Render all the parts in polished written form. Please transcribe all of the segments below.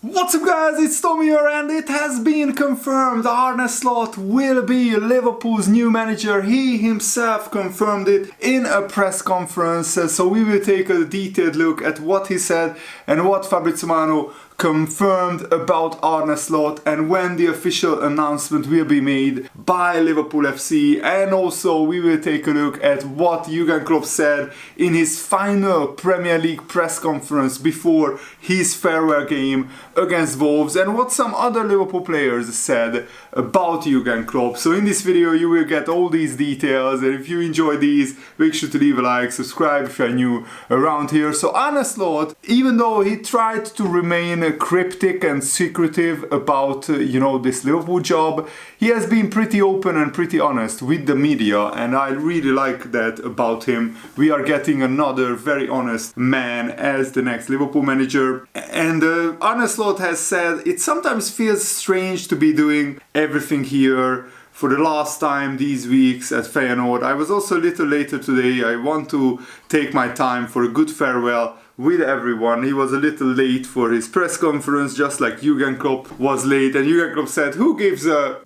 What's up guys, it's Tommy here and it has been confirmed Arne Slot will be Liverpool's new manager. He himself confirmed it in a press conference, so we will take a detailed look at what he said and what Fabrizio Romano confirmed about Arne Slot and when the official announcement will be made by Liverpool FC, and also we will take a look at what Jurgen Klopp said in his final Premier League press conference before his farewell game against Wolves and what some other Liverpool players said about Jurgen Klopp. So in this video you will get all these details, and if you enjoy these, make sure to leave a like, subscribe if you're new around here. So Arne Slot, even though he tried to remain cryptic and secretive about this Liverpool job, he has been pretty open and pretty honest with the media, and I really like that about him. We are getting another very honest man as the next Liverpool manager. And Arne Slot has said it sometimes feels strange to be doing everything here for the last time these weeks at Feyenoord. I was also a little later today. I want to take my time for a good farewell with everyone. He was a little late for his press conference, just like Jurgen Klopp was late, and Jurgen Klopp said who gives a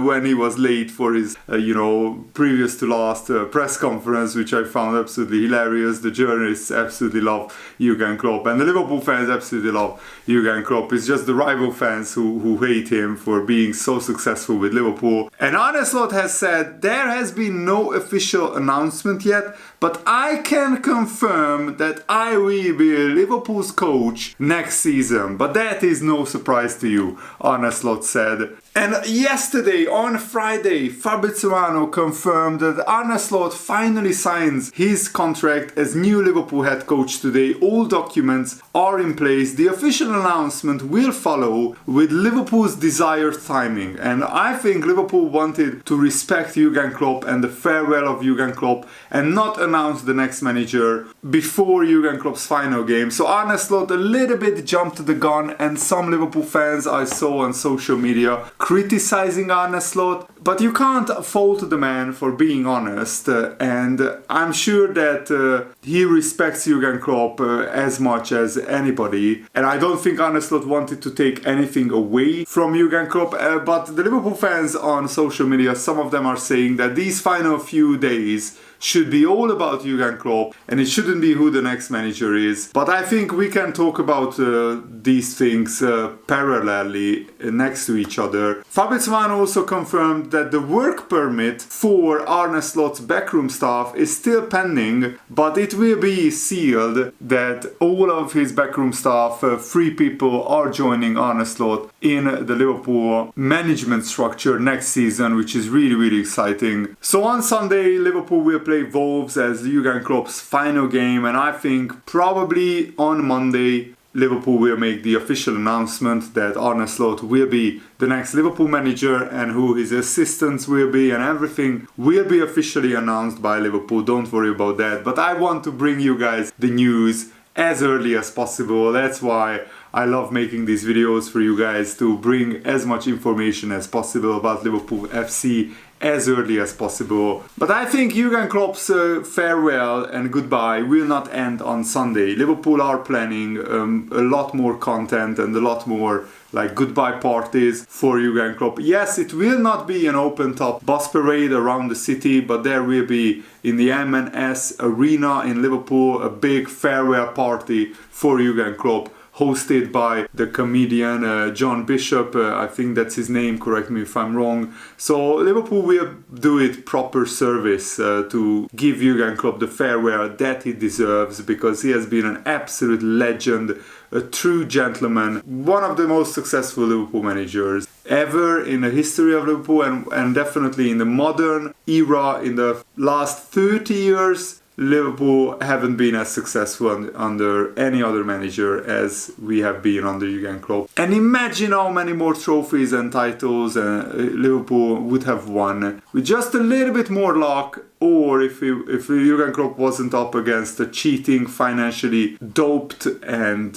when he was late for his previous to last press conference, which I found absolutely hilarious. The journalists absolutely love Jurgen Klopp and the Liverpool fans absolutely love Jurgen Klopp. It's just the rival fans who hate him for being so successful with Liverpool. And Arne Slot has said there has been no official announcement yet, but I can confirm that I will be Liverpool's coach next season. But that is no surprise to you, Arne Slot said. And yesterday, on Friday, Fabrizio Romano confirmed that Arne Slot finally signs his contract as new Liverpool head coach today. All documents are in place. The official announcement will follow with Liverpool's desired timing. And I think Liverpool wanted to respect Jurgen Klopp and the farewell of Jurgen Klopp and not announce the next manager before Jurgen Klopp's final game. So Arne Slot a little bit jumped the gun, and some Liverpool fans I saw on social media criticizing Arne Slot, but you can't fault the man for being honest, and I'm sure that he respects Jurgen Klopp as much as anybody, and I don't think Arne Slot wanted to take anything away from Jurgen Klopp, but the Liverpool fans on social media, some of them are saying that these final few days should be all about Jurgen Klopp and it shouldn't be who the next manager is. But I think we can talk about these things parallelly next to each other. Fabrizio Romano also confirmed that the work permit for Arne Slot's backroom staff is still pending, but it will be sealed that all of his backroom staff, 3 people, are joining Arne Slot in the Liverpool management structure next season, which is really, really exciting. So on Sunday, Liverpool will play Wolves as Jurgen Klopp's final game, and I think probably on Monday Liverpool will make the official announcement that Arne Slot will be the next Liverpool manager and who his assistants will be, and everything will be officially announced by Liverpool. Don't worry about that, but I want to bring you guys the news as early as possible. That's why I love making these videos for you guys, to bring as much information as possible about Liverpool FC as early as possible. But I think Jurgen Klopp's farewell and goodbye will not end on Sunday. Liverpool are planning a lot more content and a lot more goodbye parties for Jurgen Klopp. Yes, it will not be an open-top bus parade around the city, but there will be in the M&S Arena in Liverpool a big farewell party for Jurgen Klopp, hosted by the comedian John Bishop, I think that's his name, correct me if I'm wrong. So Liverpool will do it proper service to give Jurgen Klopp the farewell that he deserves, because he has been an absolute legend, a true gentleman, one of the most successful Liverpool managers ever in the history of Liverpool, and definitely in the modern era. In the last 30 years, Liverpool haven't been as successful under any other manager as we have been under Jurgen Klopp. And imagine how many more trophies and titles Liverpool would have won with just a little bit more luck or if Jurgen Klopp wasn't up against a cheating, financially doped and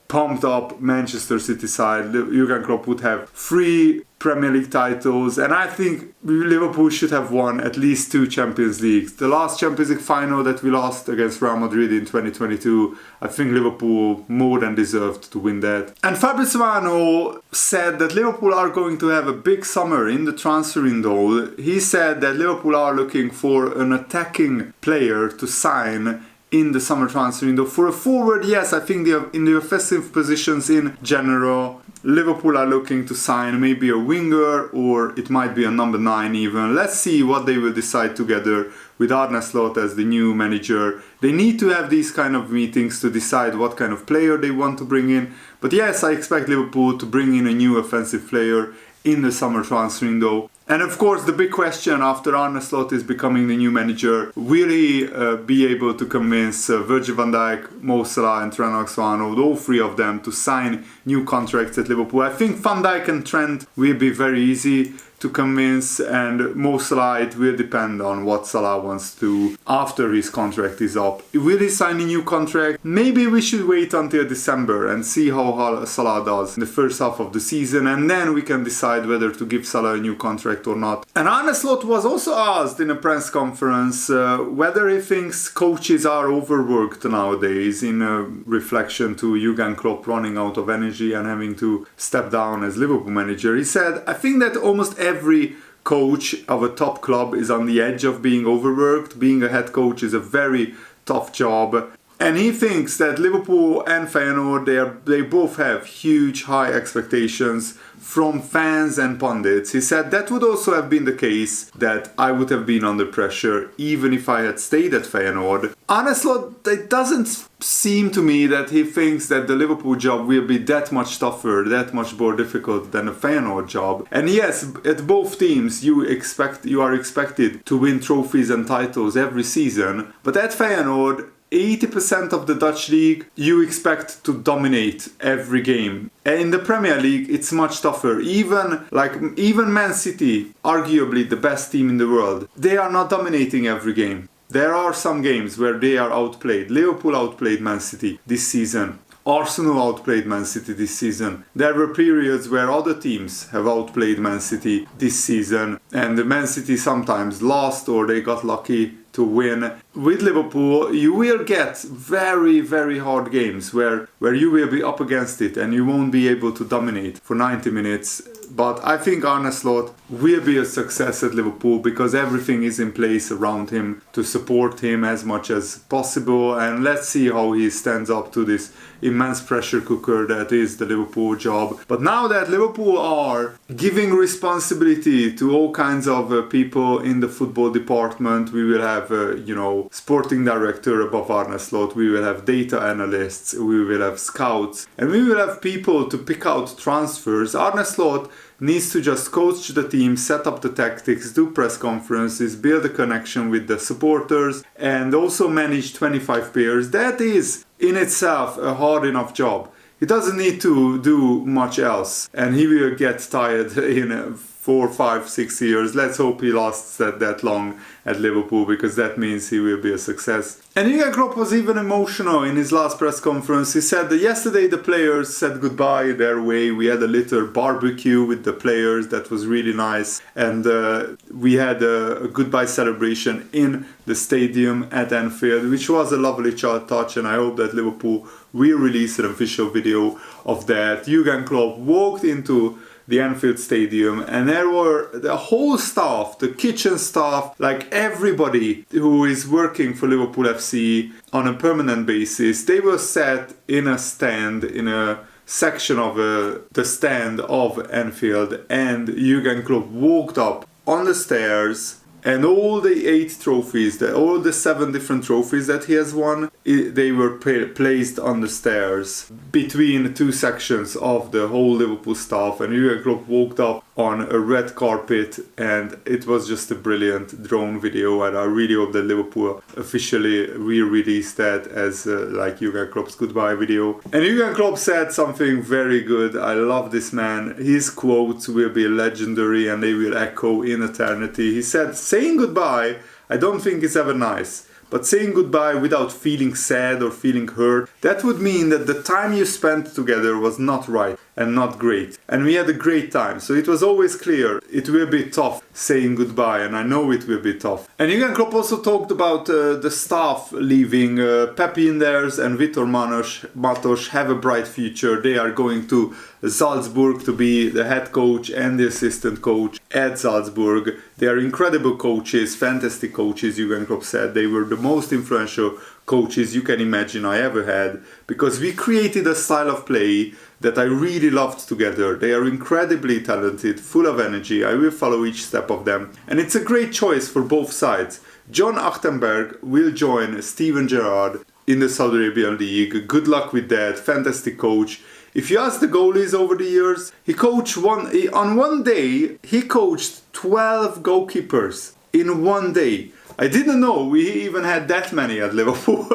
pumped up Manchester City side, Jurgen Klopp would have 3 Premier League titles, and I think Liverpool should have won at least 2 Champions Leagues. The last Champions League final that we lost against Real Madrid in 2022, I think Liverpool more than deserved to win that. And Fabrizio said that Liverpool are going to have a big summer in the transfer window. He said that Liverpool are looking for an attacking player to sign in the summer transfer window. For a forward, yes, I think in the offensive positions in general, Liverpool are looking to sign maybe a winger, or it might be a number 9 even. Let's see what they will decide together with Arne Slot as the new manager. They need to have these kind of meetings to decide what kind of player they want to bring in. But yes, I expect Liverpool to bring in a new offensive player in the summer transfer window. And of course, the big question after Arne Slot is becoming the new manager, will he be able to convince Virgil van Dijk, Mo Salah and Trent Alexander-Arnold, all 3 of them, to sign new contracts at Liverpool? I think Van Dijk and Trent will be very easy to convince, and Mo Salah, it will depend on what Salah wants to do after his contract is up. Will he sign a new contract? Maybe we should wait until December and see how Salah does in the first half of the season, and then we can decide whether to give Salah a new contract or not. And Arne Slot was also asked in a press conference whether he thinks coaches are overworked nowadays, in a reflection to Jurgen Klopp running out of energy and having to step down as Liverpool manager. He said, I think that almost every coach of a top club is on the edge of being overworked. Being a head coach is a very tough job. And he thinks that Liverpool and Feyenoord, they both have huge, high expectations from fans and pundits. He said that would also have been the case, that I would have been under pressure even if I had stayed at Feyenoord. Arne Slot, it doesn't seem to me that he thinks that the Liverpool job will be that much tougher, that much more difficult than a Feyenoord job. And yes, at both teams you are expected to win trophies and titles every season, but at Feyenoord, 80% of the Dutch league, you expect to dominate every game. And in the Premier League, it's much tougher. Even Man City, arguably the best team in the world, they are not dominating every game. There are some games where they are outplayed. Liverpool outplayed Man City this season. Arsenal outplayed Man City this season. There were periods where other teams have outplayed Man City this season, and the Man City sometimes lost or they got lucky to win. With Liverpool, you will get very, very hard games where you will be up against it and you won't be able to dominate for 90 minutes. But I think Arne Slot will be a success at Liverpool because everything is in place around him to support him as much as possible. And let's see how he stands up to this immense pressure cooker that is the Liverpool job. But now that Liverpool are giving responsibility to all kinds of people in the football department, we will have sporting director above Arne Slot, we will have data analysts, we will have scouts, and we will have people to pick out transfers. Arne Slot needs to just coach the team, set up the tactics, do press conferences, build a connection with the supporters, and also manage 25 players. That is in itself a hard enough job. He doesn't need to do much else, and he will get tired in 4, 5, 6 years. Let's hope he lasts that long at Liverpool, because that means he will be a success. And Jurgen Klopp was even emotional in his last press conference. He said that yesterday the players said goodbye their way. We had a little barbecue with the players that was really nice, and we had a goodbye celebration in the stadium at Anfield, which was a lovely touch, and I hope that Liverpool will release an official video of that. Jurgen Klopp walked into the Anfield Stadium, and there were the whole staff, the kitchen staff, like everybody who is working for Liverpool FC on a permanent basis. They were sat in a stand, in a section of the stand of Anfield, and Jurgen Klopp walked up on the stairs, and all the 8 trophies, all the 7 different trophies that he has won, they were placed on the stairs between 2 sections of the whole Liverpool staff. And Jurgen Klopp walked up on a red carpet, and it was just a brilliant drone video. And I really hope that Liverpool officially re-release that as Jurgen Klopp's goodbye video. And Jurgen Klopp said something very good. I love this man. His quotes will be legendary and they will echo in eternity. He said, saying goodbye, I don't think it's ever nice. But saying goodbye without feeling sad or feeling hurt, that would mean that the time you spent together was not right and not great. And we had a great time, so it was always clear it will be tough saying goodbye, and I know it will be tough. And Jürgen Klopp also talked about the staff leaving. Pep Linders and Vitor Matos have a bright future. They are going to Salzburg to be the head coach and the assistant coach at Salzburg. They are incredible coaches, fantastic coaches, Jürgen Klopp said. They were the most influential coaches you can imagine I ever had, because we created a style of play that I really loved together. They are incredibly talented, full of energy. I will follow each step of them. And it's a great choice for both sides. John Achtenberg will join Steven Gerrard in the Saudi Arabian League. Good luck with that. Fantastic coach. If you ask the goalies over the years, on one day, he coached 12 goalkeepers in one day. I didn't know we even had that many at Liverpool,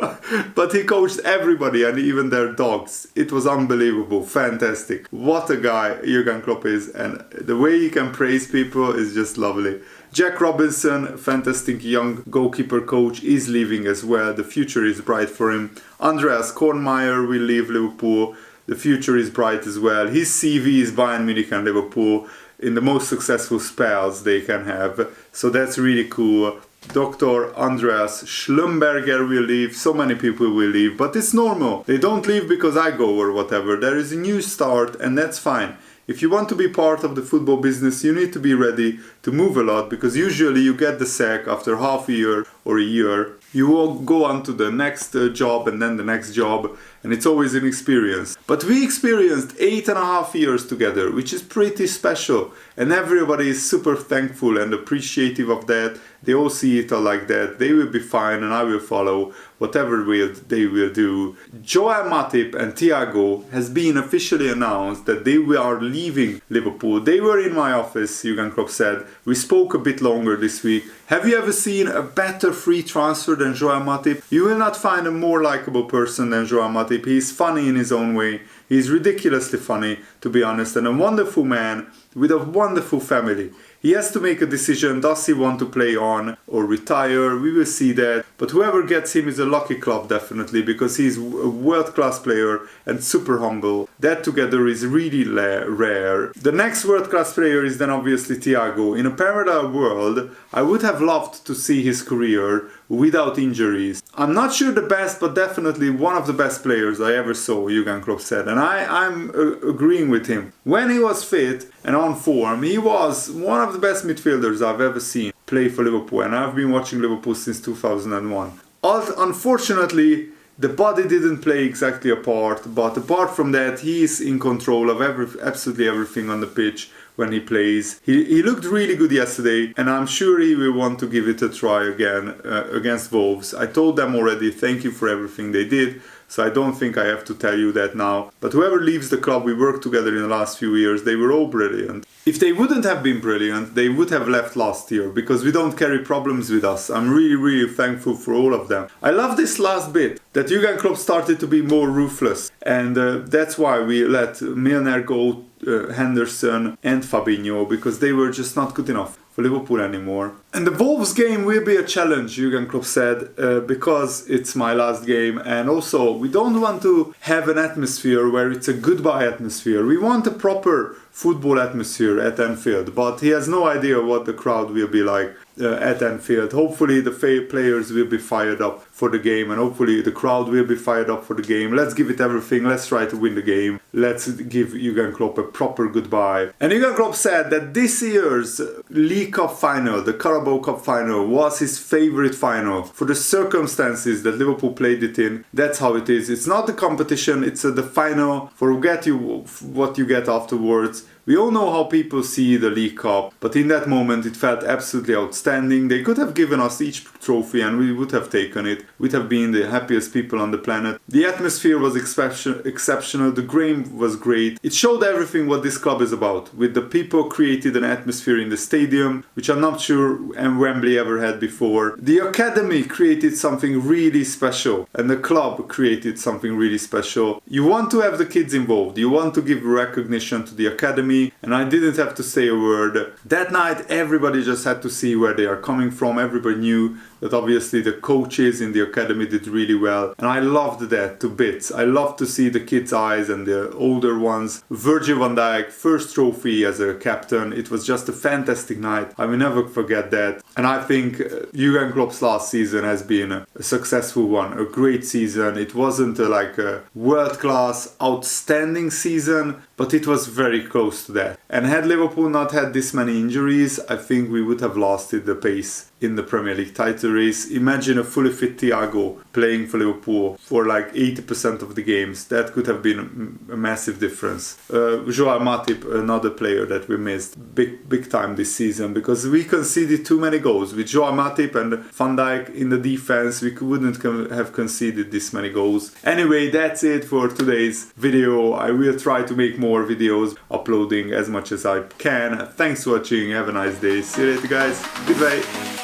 but he coached everybody and even their dogs. It was unbelievable, fantastic. What a guy Jürgen Klopp is, and the way he can praise people is just lovely. Jack Robinson, fantastic young goalkeeper coach, is leaving as well. The future is bright for him. Andreas Kornmeier will leave Liverpool. The future is bright as well. His CV is Bayern Munich and Liverpool in the most successful spells they can have. So that's really cool. Dr. Andreas Schlumberger will leave. So many people will leave, but it's normal. They don't leave because I go or whatever. There is a new start, and that's fine. If you want to be part of the football business, you need to be ready to move a lot, because usually you get the sack after half a year or a year. You will go on to the next job and then the next job, and it's always an experience. But we experienced 8.5 years together, which is pretty special, and everybody is super thankful and appreciative of that. They all see it like that. They will be fine, and I will follow whatever they will do. Joel Matip and Thiago has been officially announced that they are leaving Liverpool. They were in my office, Jürgen Klopp said. We spoke a bit longer this week. Have you ever seen a better free transfer than Joel Matip? You will not find a more likable person than Joel Matip. He's funny in his own way. He's ridiculously funny, to be honest, and a wonderful man with a wonderful family. He has to make a decision. Does he want to play on or retire? We will see that. But whoever gets him is a lucky club, definitely, because he's a world-class player and super humble. That together is really rare. The next world-class player is then obviously Thiago. In a parallel world, I would have loved to see his career without injuries. I'm not sure the best, but definitely one of the best players I ever saw, Jürgen Klopp said. And I'm agreeing with him. When he was fit and on form, he was one of the best midfielders I've ever seen play for Liverpool. And I've been watching Liverpool since 2001. Unfortunately, the body didn't play exactly a part, but apart from that, he is in control of absolutely everything on the pitch when he plays. He looked really good yesterday, and I'm sure he will want to give it a try again against Wolves. I told them already, thank you for everything they did, so I don't think I have to tell you that now. But whoever leaves the club, we worked together in the last few years, they were all brilliant. If they wouldn't have been brilliant, they would have left last year, because we don't carry problems with us. I'm really, really thankful for all of them. I love this last bit, that Jürgen Klopp started to be more ruthless, and that's why we let Milner go, Henderson and Fabinho, because they were just not good enough for Liverpool anymore. And the Wolves game will be a challenge, Jürgen Klopp said, because it's my last game, and also we don't want to have an atmosphere where it's a goodbye atmosphere. We want a proper football atmosphere at Anfield, but he has no idea what the crowd will be like at Anfield. Hopefully the players will be fired up for the game, and hopefully the crowd will be fired up for the game. Let's give it everything. Let's try to win the game. Let's give Jürgen Klopp a proper goodbye. And Jürgen Klopp said that this year's League Cup final, the Carabao Cup final, was his favorite final for the circumstances that Liverpool played it in. That's how it is. It's not the competition, it's the final. Forget what you get afterwards. We all know how people see the League Cup, but in that moment it felt absolutely outstanding. They could have given us each trophy and we would have taken it. We'd have been the happiest people on the planet. The atmosphere was exceptional. The game was great. It showed everything what this club is about. With the people created an atmosphere in the stadium, which I'm not sure Wembley ever had before. The academy created something really special, and the club created something really special. You want to have the kids involved. You want to give recognition to the academy. academy, and I didn't have to say a word. That night everybody just had to see where they are coming from. Everybody knew that obviously the coaches in the academy did really well, and I loved that to bits. I loved to see the kids' eyes and the older ones. Virgil van Dijk, first trophy as a captain. It was just a fantastic night. I will never forget that. And I think Jurgen Klopp's last season has been a successful one, a great season. It wasn't like a world-class, outstanding season, but it was very close to that. And had Liverpool not had this many injuries, I think we would have lost the pace in the Premier League title race. Imagine a fully fit Thiago playing for Liverpool for like 80% of the games. That could have been a massive difference. Joao Matip, another player that we missed big time this season because we conceded too many goals. With Joao Matip and Van Dijk in the defense, we wouldn't have conceded this many goals. Anyway, that's it for today's video. I will try to make more videos, uploading as much as I can. Thanks for watching. Have a nice day. See you later, guys. Goodbye.